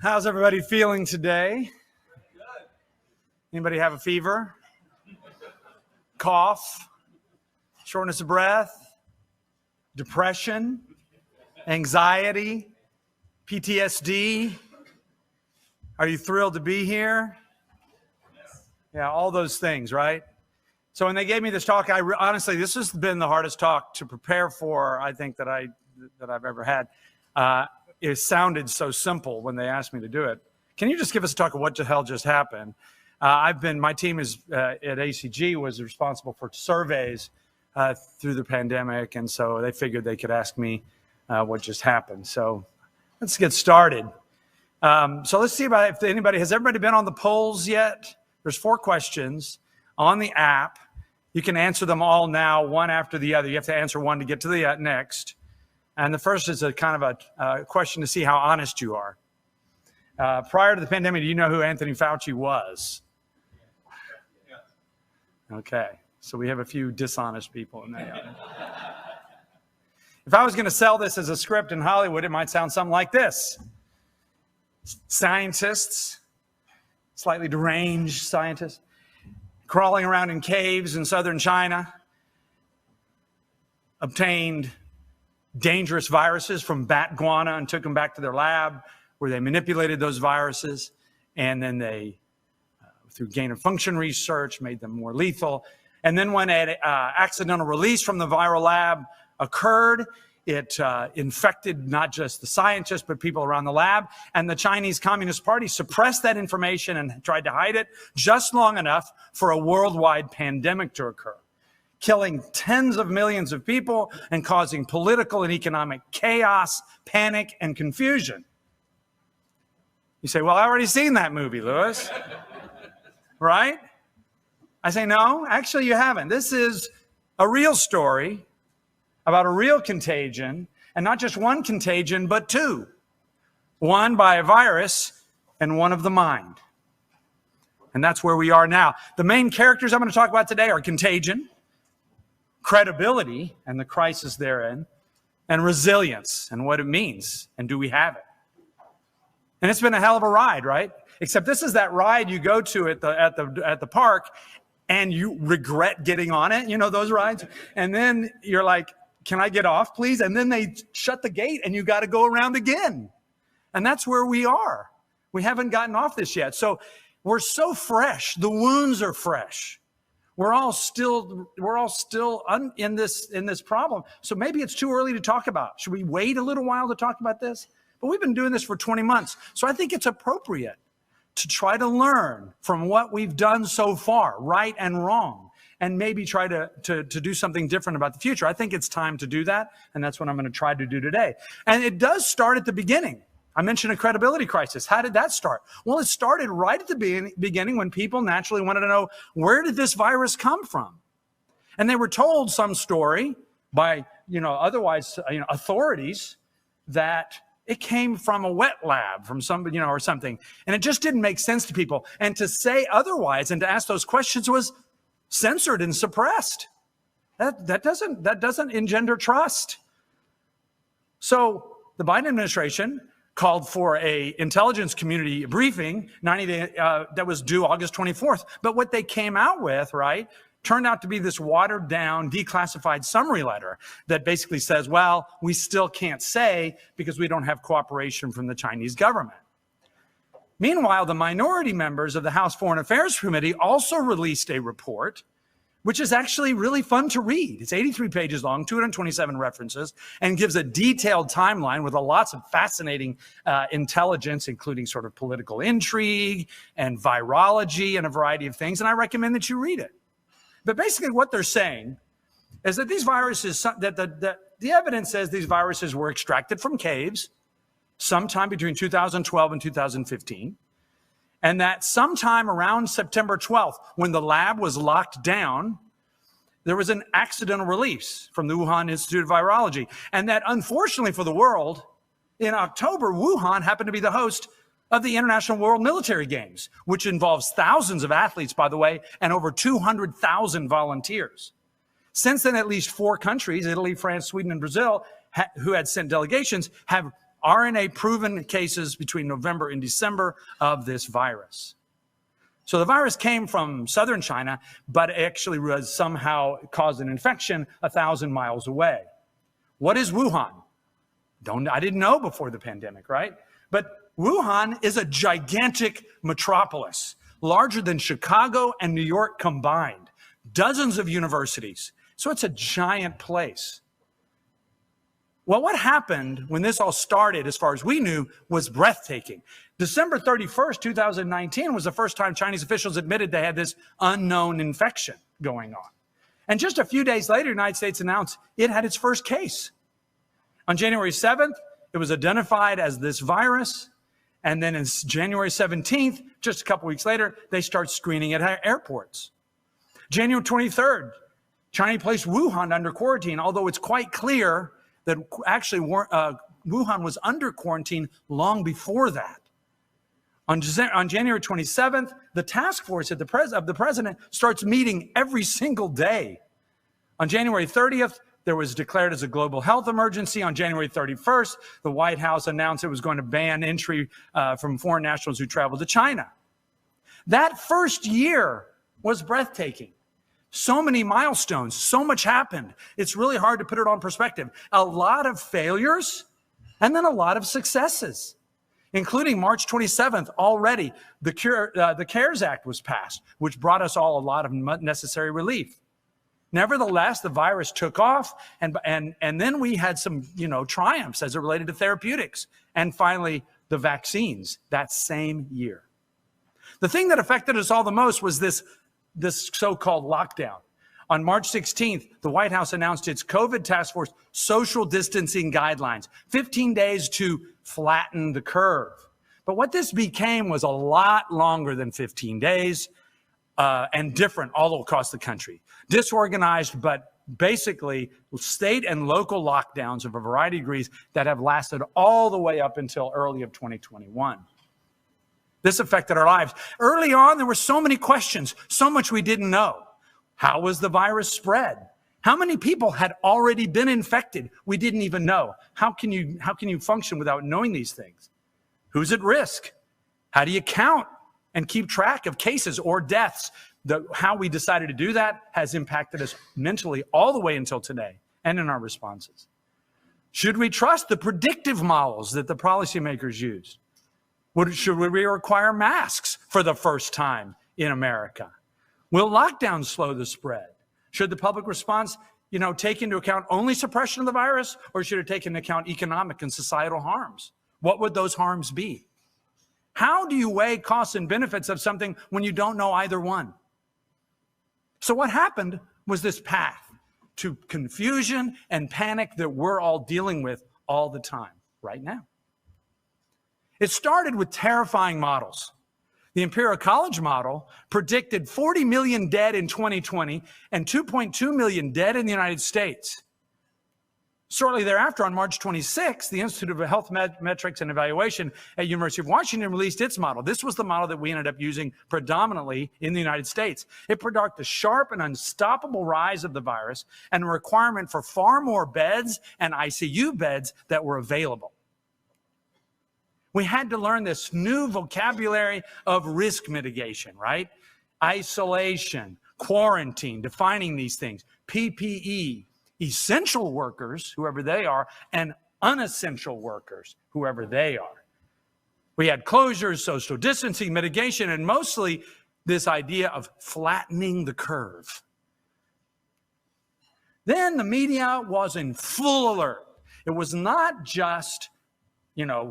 How's everybody feeling today? Anybody have a fever? Cough? Shortness of breath? Depression? Anxiety? PTSD? Are you thrilled to be here? Yeah, all those things, right? So when they gave me this talk, honestly, this has been the hardest talk to prepare for, I think, that I've ever had. It sounded so simple when they asked me to do it. Can you just give us a talk of what the hell just happened? My team is at ACG was responsible for surveys through the pandemic, and so they figured they could ask me what just happened. So let's get started. So let's see if has everybody been on the polls yet? There's 4 questions on the app. You can answer them all now, one after the other. You have to answer one to get to the next. And the first is a kind of a question to see how honest you are. Prior to the pandemic, do you know who Anthony Fauci was? Okay, so we have a few dishonest people in there. If I was going to sell this as a script in Hollywood, it might sound something like this. Scientists, slightly deranged scientists, crawling around in caves in southern China, obtained dangerous viruses from bat guana and took them back to their lab where they manipulated those viruses, and then they, through gain-of-function research, made them more lethal. And then when an accidental release from the viral lab occurred, it infected not just the scientists, but people around the lab. And the Chinese Communist Party suppressed that information and tried to hide it just long enough for a worldwide pandemic to occur, killing tens of millions of people and causing political and economic chaos, panic, and confusion. You say, well, I already seen that movie, Lewis. Right? I say, no, actually you haven't. This is a real story about a real contagion, and not just one contagion, but 2. One by a virus and one of the mind. And that's where we are now. The main characters I'm going to talk about today are contagion, credibility and the crisis therein, and resilience and what it means, and do we have it? And it's been a hell of a ride, right? Except this is that ride you go to at the park and you regret getting on it, you know those rides? And then you're like, can I get off, please? And then they shut the gate and you got to go around again. And that's where we are. We haven't gotten off this yet. So we're so fresh. The wounds are fresh. We're all still in this problem. So maybe it's too early to talk about. Should we wait a little while to talk about this? But we've been doing this for 20 months. So I think it's appropriate to try to learn from what we've done so far, right and wrong, and maybe try to do something different about the future. I think it's time to do that, and that's what I'm going to try to do today. And it does start at the beginning. I mentioned a credibility crisis. How did that start? Well, it started right at the beginning when people naturally wanted to know, where did this virus come from? And they were told some story by, authorities that it came from a wet lab, from somebody, or something. And it just didn't make sense to people. And to say otherwise and to ask those questions was censored and suppressed. That doesn't engender trust. So the Biden administration called for a intelligence community briefing, 90 days, that was due August 24th. But what they came out with, right, turned out to be this watered down, declassified summary letter that basically says, well, we still can't say because we don't have cooperation from the Chinese government. Meanwhile, the minority members of the House Foreign Affairs Committee also released a report, which is actually really fun to read. It's 83 pages long, 227 references, and gives a detailed timeline with lots of fascinating intelligence, including sort of political intrigue and virology and a variety of things. And I recommend that you read it. But basically what they're saying is that these viruses, that the evidence says these viruses were extracted from caves sometime between 2012 and 2015. And that sometime around September 12th, when the lab was locked down, there was an accidental release from the Wuhan Institute of Virology. And that unfortunately for the world, in October, Wuhan happened to be the host of the International World Military Games, which involves thousands of athletes, by the way, and over 200,000 volunteers. Since then, at least 4 countries, Italy, France, Sweden, and Brazil, who had sent delegations, have RNA-proven cases between November and December of this virus. So the virus came from southern China, but actually was somehow caused an infection 1,000 miles away. What is Wuhan? I didn't know before the pandemic, right? But Wuhan is a gigantic metropolis, larger than Chicago and New York combined, dozens of universities. So it's a giant place. Well, what happened when this all started, as far as we knew, was breathtaking. December 31st, 2019 was the first time Chinese officials admitted they had this unknown infection going on. And just a few days later, the United States announced it had its first case. On January 7th, it was identified as this virus. And then on January 17th, just a couple weeks later, they start screening at airports. January 23rd, China placed Wuhan under quarantine, although it's quite clear that actually Wuhan was under quarantine long before that. On January 27th, the task force of the president starts meeting every single day. On January 30th, there was declared as a global health emergency. On January 31st, the White House announced it was going to ban entry from foreign nationals who traveled to China. That first year was breathtaking. So many milestones, so much happened. It's really hard to put it on perspective. A lot of failures and then a lot of successes, including March 27th, already the CARES Act was passed, which brought us all a lot of necessary relief. Nevertheless, the virus took off, and then we had some, triumphs as it related to therapeutics, and finally the vaccines that same year. The thing that affected us all the most was this so-called lockdown. On March 16th, the White House announced its COVID task force social distancing guidelines, 15 days to flatten the curve. But what this became was a lot longer than 15 days and different all across the country. Disorganized, but basically state and local lockdowns of a variety of degrees that have lasted all the way up until early of 2021. This affected our lives. Early on, there were so many questions, so much we didn't know. How was the virus spread? How many people had already been infected? We didn't even know. How can you function without knowing these things? Who's at risk? How do you count and keep track of cases or deaths? How we decided to do that has impacted us mentally all the way until today and in our responses. Should we trust the predictive models that the policymakers used? Should we require masks for the first time in America? Will lockdowns slow the spread? Should the public response, take into account only suppression of the virus, or should it take into account economic and societal harms? What would those harms be? How do you weigh costs and benefits of something when you don't know either one? So what happened was this path to confusion and panic that we're all dealing with all the time right now. It started with terrifying models. The Imperial College model predicted 40 million dead in 2020 and 2.2 million dead in the United States. Shortly thereafter, on March 26, the Institute of Health Metrics and Evaluation at University of Washington released its model. This was the model that we ended up using predominantly in the United States. It predicted a sharp and unstoppable rise of the virus and a requirement for far more beds and ICU beds that were available. We had to learn this new vocabulary of risk mitigation, right? Isolation, quarantine, defining these things, PPE, essential workers, whoever they are, and unessential workers, whoever they are. We had closures, social distancing, mitigation, and mostly this idea of flattening the curve. Then the media was in full alert. It was not just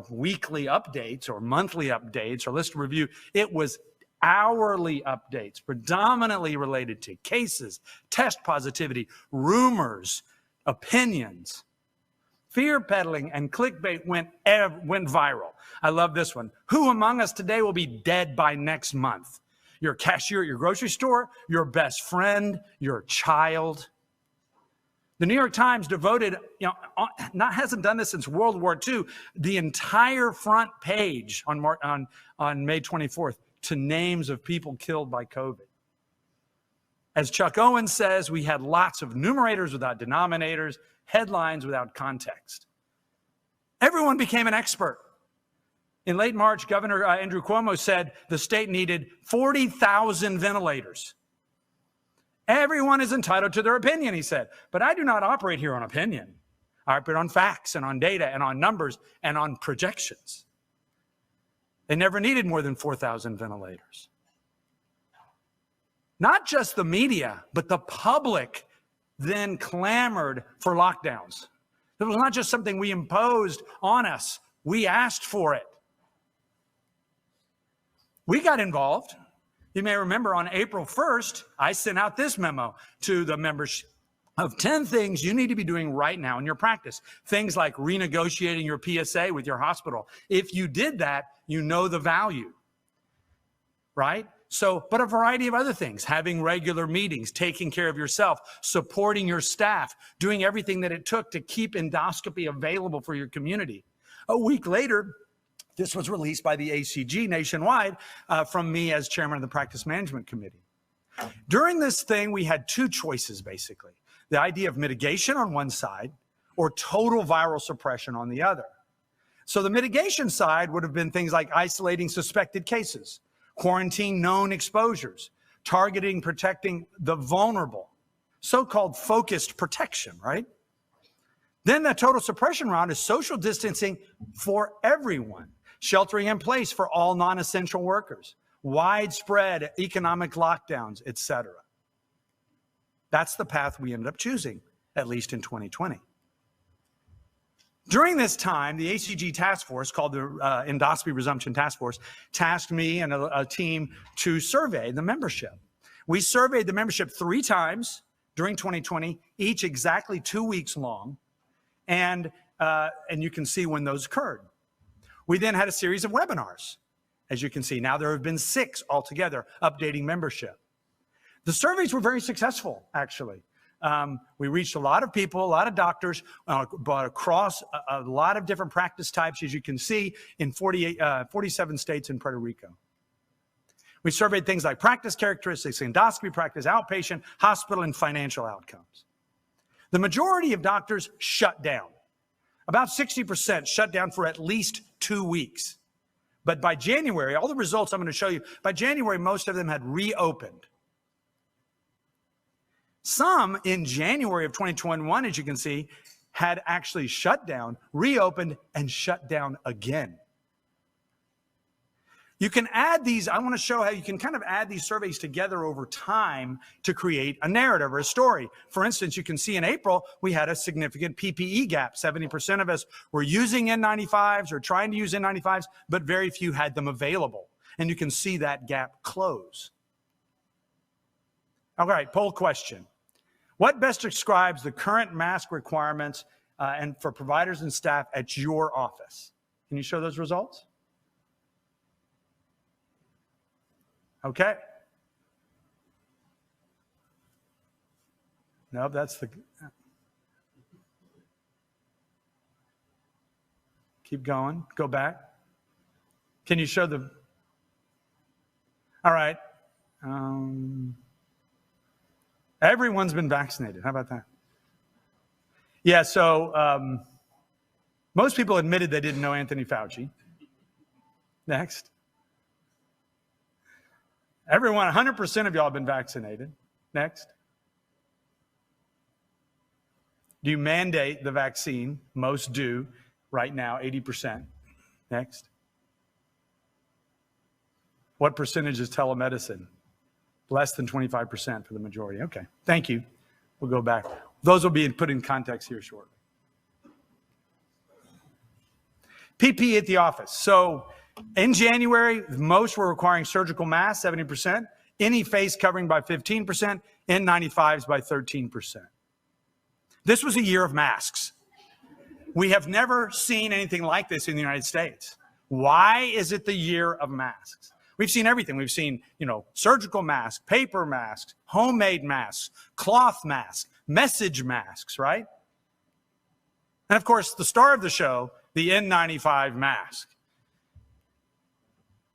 weekly updates or monthly updates or list review. It was hourly updates, predominantly related to cases, test positivity, rumors, opinions. Fear peddling and clickbait went viral. I love this one. Who among us today will be dead by next month? Your cashier at your grocery store, your best friend, your child. The New York Times devoted, hasn't done this since World War II, the entire front page on May 24th to names of people killed by COVID. As Chuck Owen says, we had lots of numerators without denominators, headlines without context. Everyone became an expert. In late March, Governor Andrew Cuomo said the state needed 40,000 ventilators. Everyone is entitled to their opinion, he said. But I do not operate here on opinion. I operate on facts and on data and on numbers and on projections. They never needed more than 4,000 ventilators. Not just the media, but the public then clamored for lockdowns. It was not just something we imposed on us. We asked for it. We got involved. You may remember on April 1st, I sent out this memo to the members of 10 things you need to be doing right now in your practice. Things like renegotiating your PSA with your hospital. If you did that, you know the value, right? So, but a variety of other things, having regular meetings, taking care of yourself, supporting your staff, doing everything that it took to keep endoscopy available for your community. A week later, this was released by the ACG nationwide from me as chairman of the Practice Management Committee. During this thing, we had two choices, basically. The idea of mitigation on one side or total viral suppression on the other. So the mitigation side would have been things like isolating suspected cases, quarantine known exposures, targeting, protecting the vulnerable, so-called focused protection, right? Then the total suppression round is social distancing for everyone, sheltering in place for all non-essential workers, widespread economic lockdowns, etc. That's the path we ended up choosing, at least in 2020. During this time, the ACG task force, called the Endoscopy Resumption Task Force, tasked me and a team to survey the membership. We surveyed the membership 3 times during 2020, each exactly 2 weeks long, and you can see when those occurred. We then had a series of webinars. As you can see, now there have been 6 altogether, updating membership. The surveys were very successful, actually. We reached a lot of people, a lot of doctors, but across a lot of different practice types, as you can see, in 47 states and Puerto Rico. We surveyed things like practice characteristics, endoscopy practice, outpatient, hospital, and financial outcomes. The majority of doctors shut down. About 60% shut down for at least 2 weeks. But by January, all the results I'm going to show you, by January, most of them had reopened. Some in January of 2021, as you can see, had actually shut down, reopened, and shut down again. You can add these, I want to show how you can kind of add these surveys together over time to create a narrative or a story. For instance, you can see in April, we had a significant PPE gap. 70% of us were using N95s or trying to use N95s, but very few had them available. And you can see that gap close. All right, poll question. What best describes the current mask requirements and for providers and staff at your office? Can you show those results? Okay. No, that's the... Keep going. Go back. Can you show the... All right. Everyone's been vaccinated. How about that? Yeah, so most people admitted they didn't know Anthony Fauci. Next. Everyone, 100% of y'all have been vaccinated. Next. Do you mandate the vaccine? Most do right now, 80%. Next. What percentage is telemedicine? Less than 25% for the majority. Okay, thank you. We'll go back. Those will be put in context here shortly. PPE at the office. So in January, most were requiring surgical masks, 70%, any face covering by 15%, N95s by 13%. This was a year of masks. We have never seen anything like this in the United States. Why is it the year of masks? We've seen everything. We've seen, surgical masks, paper masks, homemade masks, cloth masks, message masks, right? And of course, the star of the show, the N95 mask.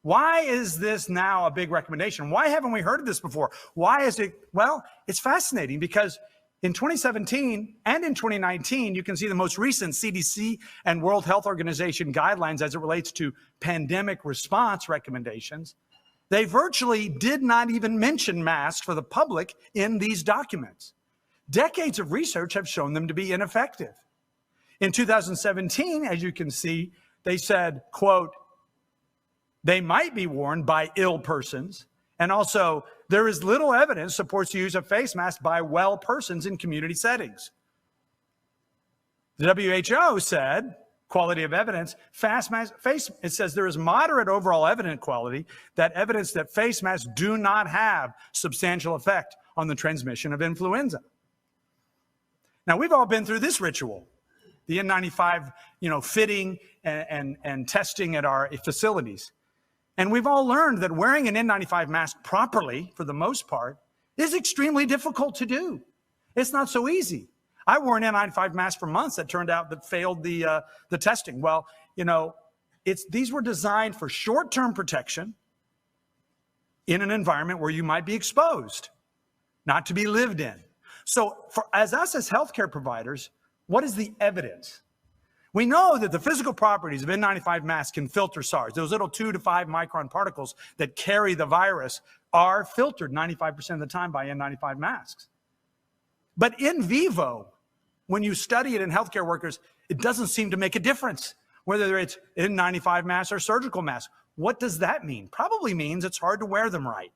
Why is this now a big recommendation? Why haven't we heard of this before? Why is it? Well, it's fascinating because In 2017 and in 2019, you can see the most recent CDC and World Health Organization guidelines as it relates to pandemic response recommendations. They virtually did not even mention masks for the public in these documents. Decades of research have shown them to be ineffective. In 2017, as you can see, they said, quote, they might be worn by ill persons, and also there is little evidence supports the use of face masks by well persons in community settings. The WHO said, quality of evidence, it says there is moderate overall evidence quality, that evidence that face masks do not have substantial effect on the transmission of influenza. Now, we've all been through this ritual, the N95, fitting and testing at our facilities. And we've all learned that wearing an N95 mask properly, for the most part, is extremely difficult to do. It's not so easy. I wore an N95 mask for months that turned out that failed the testing. Well, these were designed for short-term protection in an environment where you might be exposed, not to be lived in. So as healthcare providers, what is the evidence? We know that the physical properties of N95 masks can filter SARS. Those little 2 to 5 micron particles that carry the virus are filtered 95% of the time by N95 masks. But in vivo, when you study it in healthcare workers, it doesn't seem to make a difference, whether it's N95 masks or surgical masks. What does that mean? Probably means it's hard to wear them right.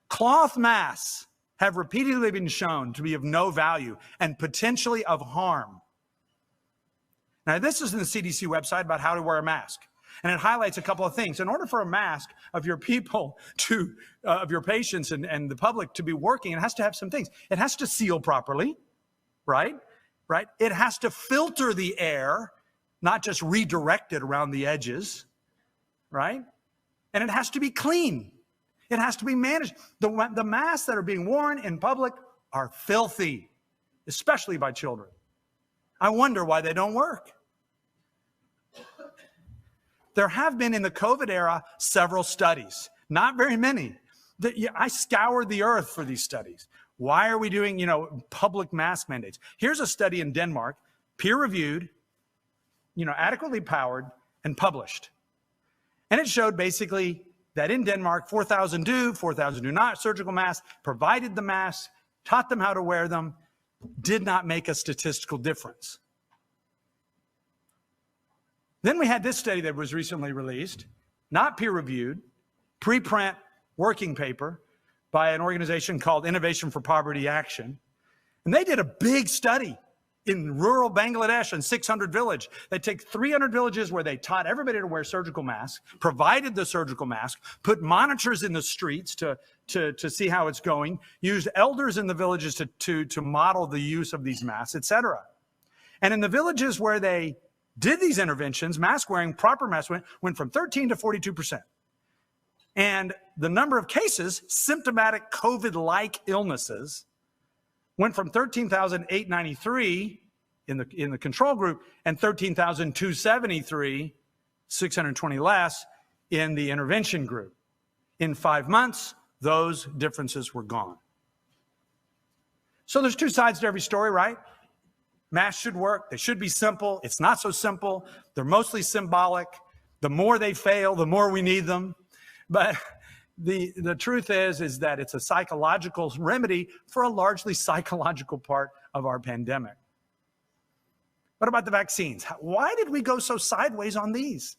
Cloth masks have repeatedly been shown to be of no value and potentially of harm. Now, this is in the CDC website about how to wear a mask, and it highlights a couple of things. In order for a mask of your people of your patients and the public to be working, it has to have some things. It has to seal properly, right? It has to filter the air, not just redirect it around the edges, right? And it has to be clean. It has to be managed. The masks that are being worn in public are filthy, especially by children. I wonder why they don't work. There have been in the COVID era several studies, not very many. I scoured the earth for these studies. Why are we doing, public mask mandates? Here's a study in Denmark, peer-reviewed, adequately powered, and published. And it showed basically that in Denmark, 4,000 do, 4,000 do not surgical masks, provided the masks, taught them how to wear them, did not make a statistical difference. Then we had this study that was recently released, not peer-reviewed, preprint working paper by an organization called Innovation for Poverty Action. And they did a big study in rural Bangladesh and 600 villages. They take 300 villages where they taught everybody to wear surgical masks, provided the surgical mask, put monitors in the streets to see how it's going, used elders in the villages to model the use of these masks, et cetera. And in the villages where they did these interventions, mask wearing, proper mask went from 13 to 42%. And the number of cases, symptomatic COVID-like illnesses, went from 13,893 in the control group and 13,273, 620 less, in the intervention group. In 5 months, those differences were gone. So there's two sides to every story, right? Masks should work. They should be simple. It's not so simple. They're mostly symbolic. The more they fail, the more we need them. But the truth is that it's a psychological remedy for a largely psychological part of our pandemic. What about the vaccines? Why did we go so sideways on these?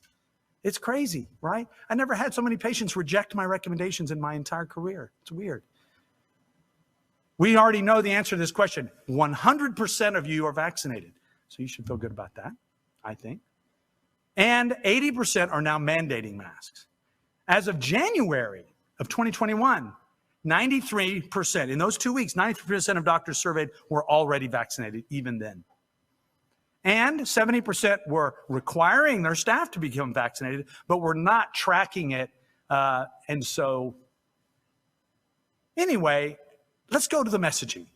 It's crazy, right? I never had so many patients reject my recommendations in my entire career. It's weird. We already know the answer to this question. 100% of you are vaccinated. So you should feel good about that, I think. And 80% are now mandating masks. As of January of 2021, 93%, in those 2 weeks, 93% of doctors surveyed were already vaccinated, even then. And 70% were requiring their staff to become vaccinated, but were not tracking it. And so, anyway, let's go to the messaging.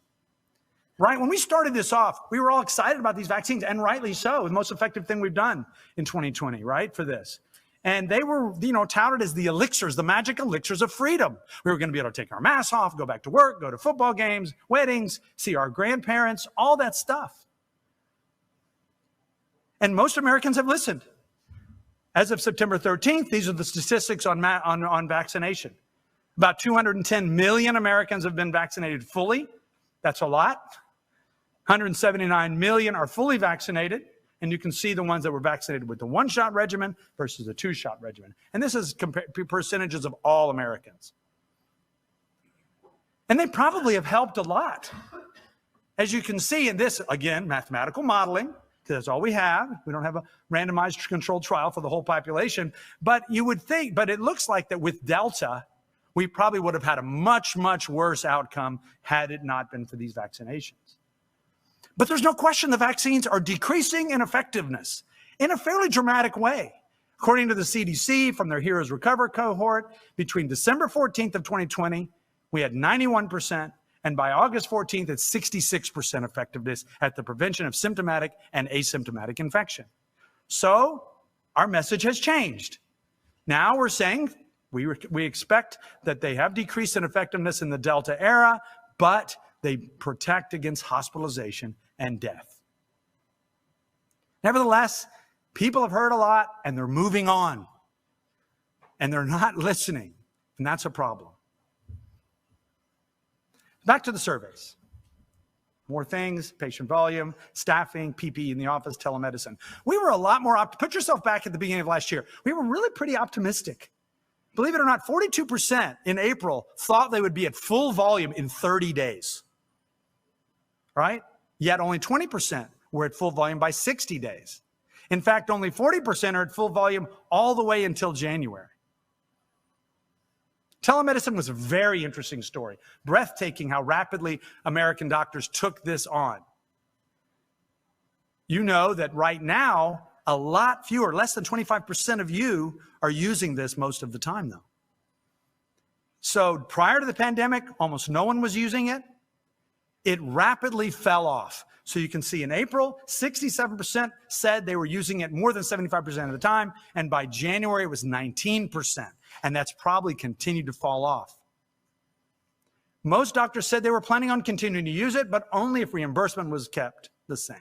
Right? When we started this off, we were all excited about these vaccines, and rightly so. The most effective thing we've done in 2020, right, for this. And they were, touted as the elixirs, the magic elixirs of freedom. We were going to be able to take our masks off, go back to work, go to football games, weddings, see our grandparents, all that stuff. And most Americans have listened. As of September 13th, these are the statistics on vaccination. About 210 million Americans have been vaccinated fully. That's a lot. 179 million are fully vaccinated. And you can see the ones that were vaccinated with the one-shot regimen versus the two-shot regimen. And this is percentages of all Americans. And they probably have helped a lot. As you can see in this, again, mathematical modeling, because that's all we have. We don't have a randomized controlled trial for the whole population. But you would think, but it looks like that with Delta, we probably would have had a much, much worse outcome had it not been for these vaccinations. But there's no question the vaccines are decreasing in effectiveness in a fairly dramatic way. According to the CDC, from their Heroes Recover cohort, between December 14th of 2020, we had 91%, and by August 14th, it's 66% effectiveness at the prevention of symptomatic and asymptomatic infection. So our message has changed. Now we're saying we expect that they have decreased in effectiveness in the Delta era, but they protect against hospitalization and death. Nevertheless, people have heard a lot and they're moving on. And they're not listening. And that's a problem. Back to the surveys. More things, patient volume, staffing, PPE in the office, telemedicine. We were a lot more put yourself back at the beginning of last year. We were really pretty optimistic. Believe it or not, 42% in April thought they would be at full volume in 30 days. Right? Yet only 20% were at full volume by 60 days. In fact, only 40% are at full volume all the way until January. Telemedicine was a very interesting story. Breathtaking how rapidly American doctors took this on. You know that right now, a lot fewer, less than 25% of you are using this most of the time, though. So prior to the pandemic, almost no one was using it. It rapidly fell off. So you can see in April, 67% said they were using it more than 75% of the time. And by January, it was 19%. And that's probably continued to fall off. Most doctors said they were planning on continuing to use it, but only if reimbursement was kept the same.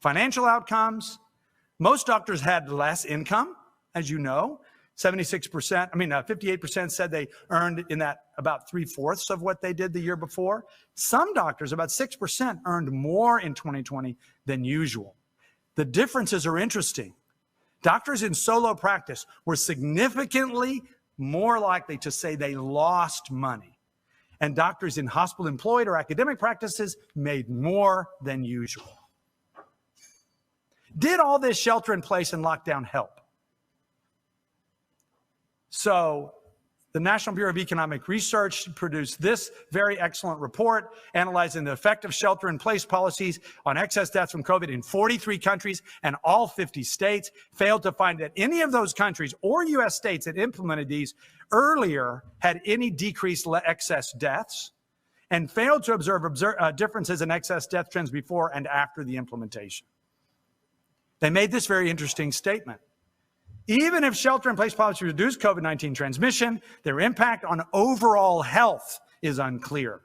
Financial outcomes, most doctors had less income, as you know. 58% said they earned in that about 3/4 of what they did the year before. Some doctors, about 6%, earned more in 2020 than usual. The differences are interesting. Doctors in solo practice were significantly more likely to say they lost money. And doctors in hospital employed or academic practices made more than usual. Did all this shelter in place and lockdown help? So the National Bureau of Economic Research produced this very excellent report analyzing the effect of shelter-in-place policies on excess deaths from COVID in 43 countries and all 50 states, failed to find that any of those countries or U.S. states that implemented these earlier had any decreased excess deaths, and failed to observe differences in excess death trends before and after the implementation. They made this very interesting statement. Even if shelter-in-place policies reduce COVID-19 transmission, their impact on overall health is unclear.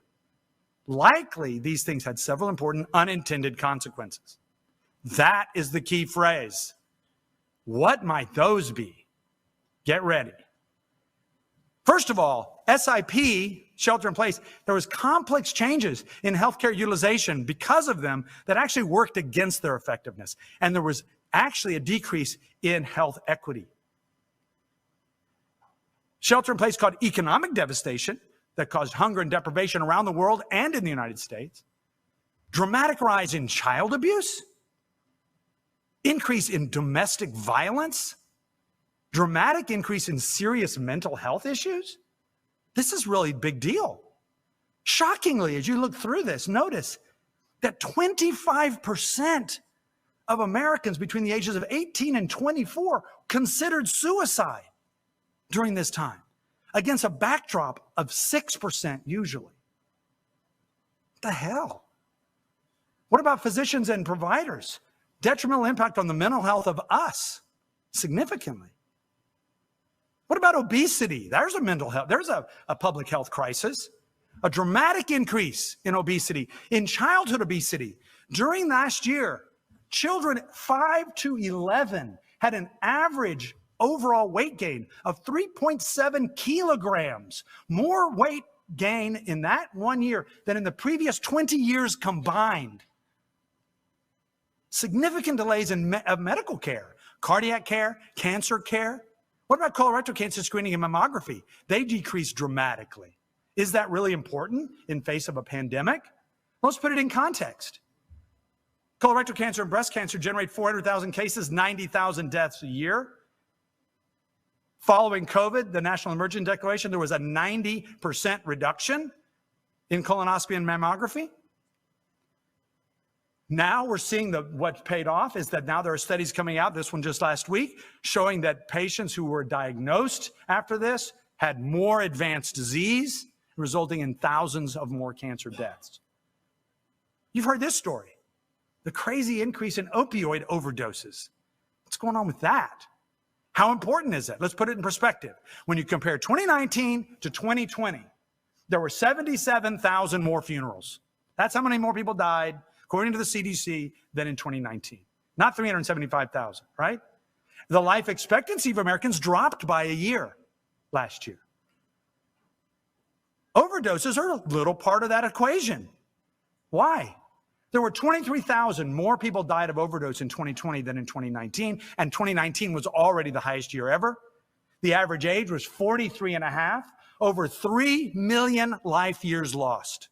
Likely, these things had several important unintended consequences. That is the key phrase. What might those be? Get ready. First of all, SIP, shelter-in-place, there was complex changes in healthcare utilization because of them that actually worked against their effectiveness. And there was actually a decrease in health equity. Shelter-in-place caused economic devastation that caused hunger and deprivation around the world and in the United States. Dramatic rise in child abuse. Increase in domestic violence. Dramatic increase in serious mental health issues. This is really a big deal. Shockingly, as you look through this, notice that 25% of Americans between the ages of 18 and 24 considered suicide during this time, against a backdrop of 6% usually. What the hell? What about physicians and providers? Detrimental impact on the mental health of us. significantly. What about obesity? There's a mental health, there's a public health crisis. A dramatic increase in obesity, in childhood obesity. During last year, children 5 to 11 had an average overall weight gain of 3.7 kilograms, more weight gain in that 1 year than in the previous 20 years combined. Significant delays in medical care, cardiac care, cancer care. What about colorectal cancer screening and mammography? They decreased dramatically. Is that really important in face of a pandemic? Let's put it in context. Colorectal cancer and breast cancer generate 400,000 cases, 90,000 deaths a year. Following COVID, the National Emergency Declaration, there was a 90% reduction in colonoscopy and mammography. Now we're seeing what paid off is that now there are studies coming out, this one just last week, showing that patients who were diagnosed after this had more advanced disease, resulting in thousands of more cancer deaths. You've heard this story, the crazy increase in opioid overdoses. What's going on with that? How important is it? Let's put it in perspective. When you compare 2019 to 2020, there were 77,000 more funerals. That's how many more people died, according to the CDC, than in 2019. Not 375,000, right? The life expectancy of Americans dropped by a year last year. Overdoses are a little part of that equation. Why? There were 23,000 more people died of overdose in 2020 than in 2019, and 2019 was already the highest year ever. The average age was 43 and a half, over 3 million life years lost.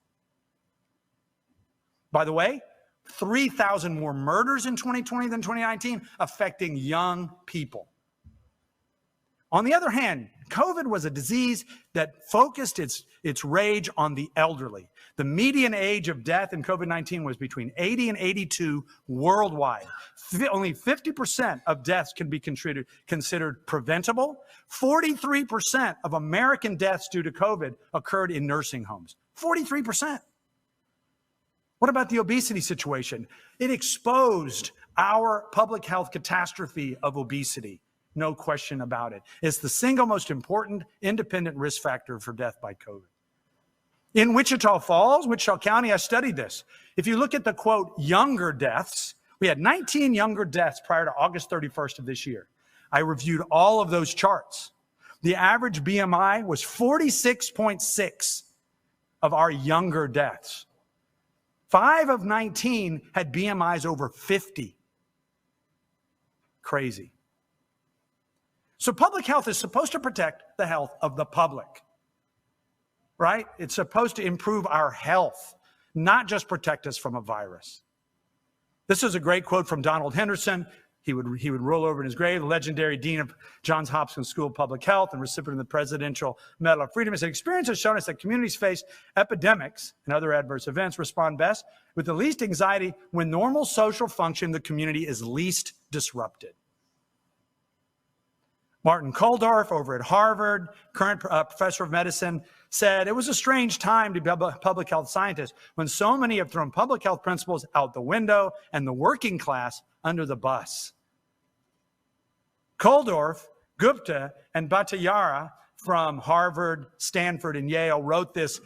By the way, 3,000 more murders in 2020 than 2019, affecting young people. On the other hand, COVID was a disease that focused its rage on the elderly. The median age of death in COVID-19 was between 80 and 82 worldwide. Only 50% of deaths can be considered preventable. 43% of American deaths due to COVID occurred in nursing homes. 43%. What about the obesity situation? It exposed our public health catastrophe of obesity. No question about it. It's the single most important independent risk factor for death by COVID. In Wichita Falls, Wichita County, I studied this. If you look at the, quote, younger deaths, we had 19 younger deaths prior to August 31st of this year. I reviewed all of those charts. The average BMI was 46.6 of our younger deaths. 5 of 19 had BMIs over 50. Crazy. So public health is supposed to protect the health of the public, right? It's supposed to improve our health, not just protect us from a virus. This is a great quote from Donald Henderson. He would roll over in his grave, the legendary dean of Johns Hopkins School of Public Health and recipient of the Presidential Medal of Freedom. He said, experience has shown us that communities face epidemics and other adverse events respond best with the least anxiety when normal social function in the community is least disrupted. Martin Kulldorff over at Harvard, current professor of medicine, said it was a strange time to be a public health scientist when so many have thrown public health principles out the window and the working class under the bus. Kulldorff, Gupta, and Bhattacharya from Harvard, Stanford, and Yale wrote this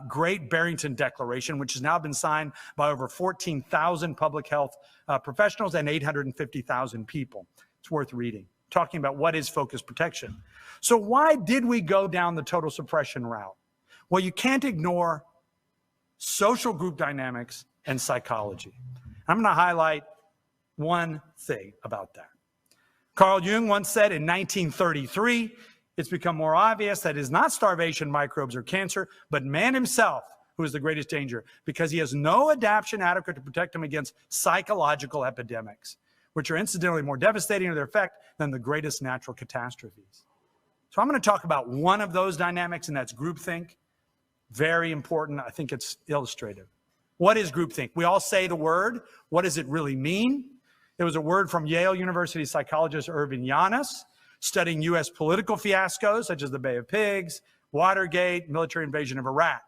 great Barrington Declaration, which has now been signed by over 14,000 public health professionals and 850,000 people. It's worth reading, talking about what is focused protection. So why did we go down the total suppression route? Well, you can't ignore social group dynamics and psychology. I'm going to highlight one thing about that. Carl Jung once said in 1933, it's become more obvious that it is not starvation, microbes, or cancer, but man himself who is the greatest danger, because he has no adaptation adequate to protect him against psychological epidemics, which are incidentally more devastating in their effect than the greatest natural catastrophes. So I'm going to talk about one of those dynamics, and that's groupthink. Very important. I think it's illustrative. What is groupthink? We all say the word. What does it really mean? It was a word from Yale University psychologist Irving Yannis, studying U.S. political fiascos such as the Bay of Pigs, Watergate, military invasion of Iraq.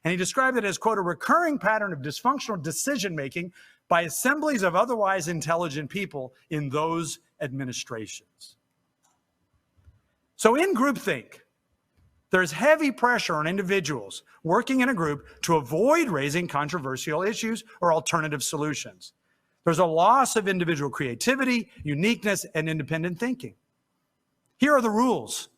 And he described it as, quote, a recurring pattern of dysfunctional decision-making by assemblies of otherwise intelligent people in those administrations. So in groupthink, there's heavy pressure on individuals working in a group to avoid raising controversial issues or alternative solutions. There's a loss of individual creativity, uniqueness, and independent thinking. Here are the rules.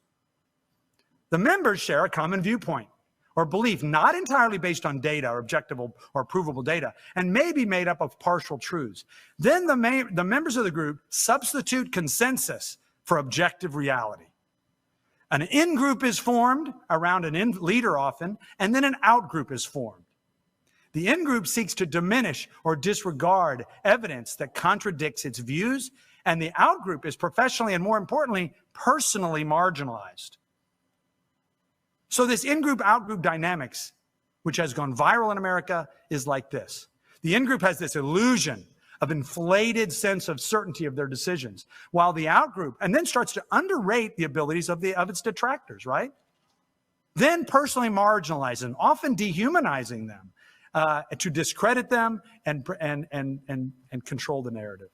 The members share a common viewpoint or belief not entirely based on data or objective or provable data, and may be made up of partial truths. Then the members of the group substitute consensus for objective reality. An in-group is formed around an leader often, and then an out-group is formed. The in-group seeks to diminish or disregard evidence that contradicts its views, and the out-group is professionally and, more importantly, personally marginalized. So this in-group, out-group dynamics, which has gone viral in America, is like this. The in-group has this illusion of inflated sense of certainty of their decisions, while the out-group, and then starts to underrate the abilities of its detractors, right? Then personally marginalizing, often dehumanizing them, to discredit them and control the narrative.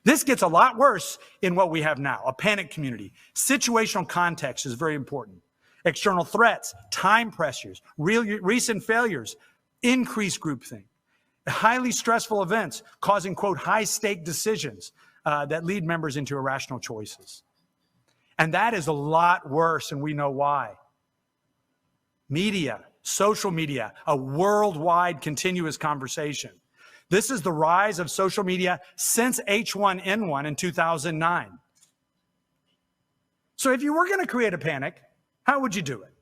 This gets a lot worse in what we have now, a panic community. Situational context is very important. External threats, time pressures, recent failures, increased groupthink. Highly stressful events causing, quote, high-stake decisions that lead members into irrational choices. And that is a lot worse, and we know why. Media, social media, a worldwide continuous conversation. This is the rise of social media since H1N1 in 2009. So if you were going to create a panic, how would you do it?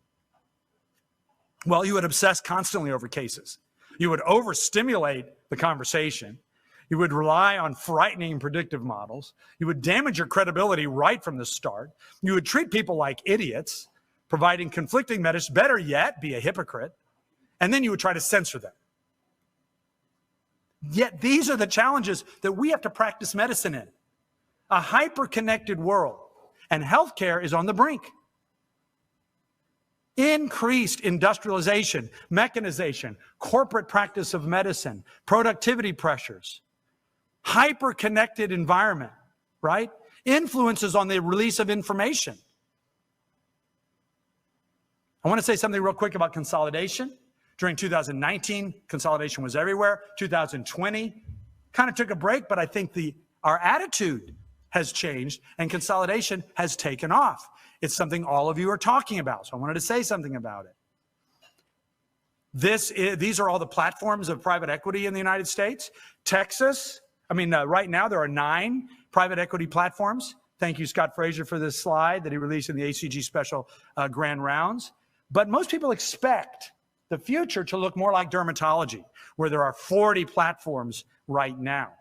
Well, you would obsess constantly over cases. You would overstimulate the conversation. You would rely on frightening and predictive models. You would damage your credibility right from the start. You would treat people like idiots, providing conflicting messages, better yet, be a hypocrite. And then you would try to censor them. Yet these are the challenges that we have to practice medicine in. A hyper-connected world, and healthcare is on the brink. Increased industrialization, mechanization, corporate practice of medicine, productivity pressures, hyper-connected environment, right? Influences on the release of information. I want to say something real quick about consolidation. During 2019, consolidation was everywhere. 2020 kind of took a break, but I think our attitude has changed and consolidation has taken off. It's something all of you are talking about, so I wanted to say something about it. These are all the platforms of private equity in the United States. Texas, right now there are 9 private equity platforms. Thank you, Scott Frazier, for this slide that he released in the ACG special grand rounds. But most people expect the future to look more like dermatology, where there are 40 platforms right now,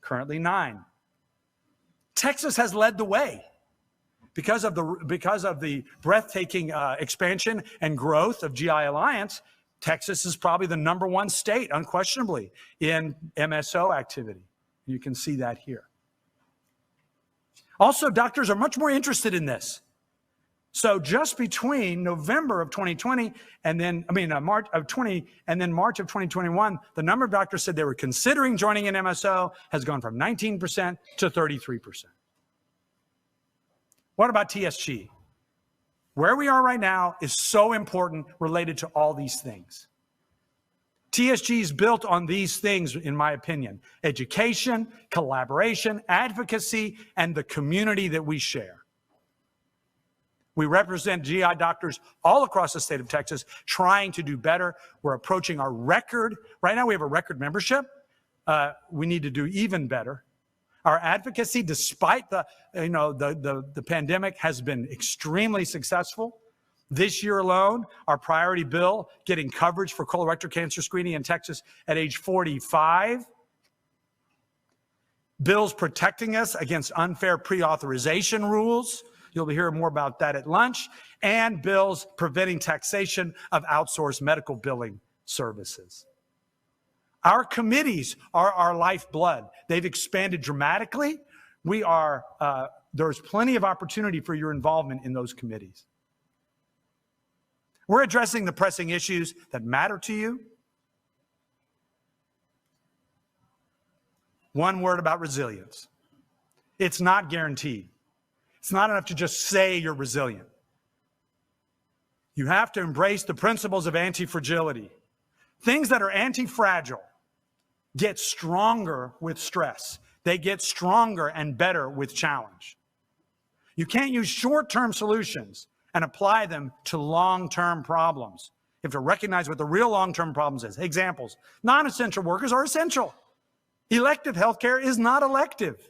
currently 9. Texas has led the way. Because of the breathtaking expansion and growth of GI Alliance, Texas is probably the #1 state, unquestionably, in MSO activity. You can see that here. Also, doctors are much more interested in this. So just between November of 2020 and then, March of 20 and then March of 2021, the number of doctors said they were considering joining an MSO has gone from 19% to 33%. What about TSGE? Where we are right now is so important related to all these things. TSGE is built on these things, in my opinion: education, collaboration, advocacy, and the community that we share. We represent GI doctors all across the state of Texas trying to do better. We're approaching our record. Right now we have a record membership. We need to do even better. Our advocacy, despite the pandemic, has been extremely successful. This year alone, our priority bill, getting coverage for colorectal cancer screening in Texas at age 45. Bills protecting us against unfair pre-authorization rules. You'll be hearing more about that at lunch. And bills preventing taxation of outsourced medical billing services. Our committees are our lifeblood. They've expanded dramatically. There's plenty of opportunity for your involvement in those committees. We're addressing the pressing issues that matter to you. One word about resilience. It's not guaranteed. It's not enough to just say you're resilient. You have to embrace the principles of anti-fragility. Things that are anti-fragile get stronger with stress. They get stronger and better with challenge. You can't use short-term solutions and apply them to long-term problems. You have to recognize what the real long-term problems is. Examples: non-essential workers are essential. Elective healthcare is not elective.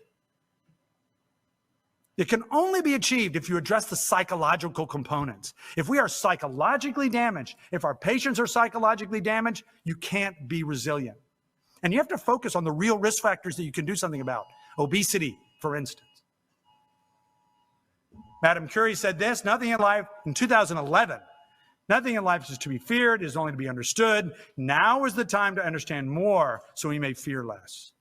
It can only be achieved if you address the psychological components. If we are psychologically damaged, if our patients are psychologically damaged, you can't be resilient. And you have to focus on the real risk factors that you can do something about. Obesity, for instance. Madame Curie said this: nothing in life, in 2011, nothing in life is to be feared, it is only to be understood. Now is the time to understand more so we may fear less.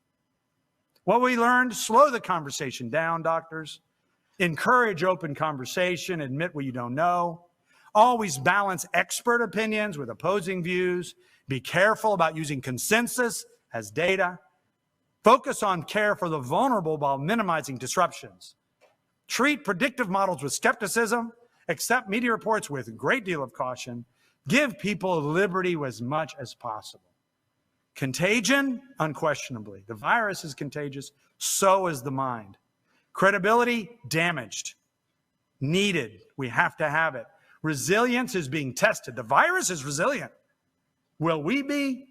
What we learned: slow the conversation down, doctors. Encourage open conversation, admit what you don't know. Always balance expert opinions with opposing views. Be careful about using consensus as data. Focus on care for the vulnerable while minimizing disruptions. Treat predictive models with skepticism. Accept media reports with a great deal of caution. Give people liberty as much as possible. Contagion, unquestionably. The virus is contagious, so is the mind. Credibility, damaged. Needed, we have to have it. Resilience is being tested. The virus is resilient. Will we be?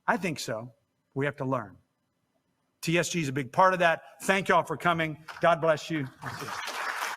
I think so. We have to learn. TSG is a big part of that. Thank you all for coming. God bless you.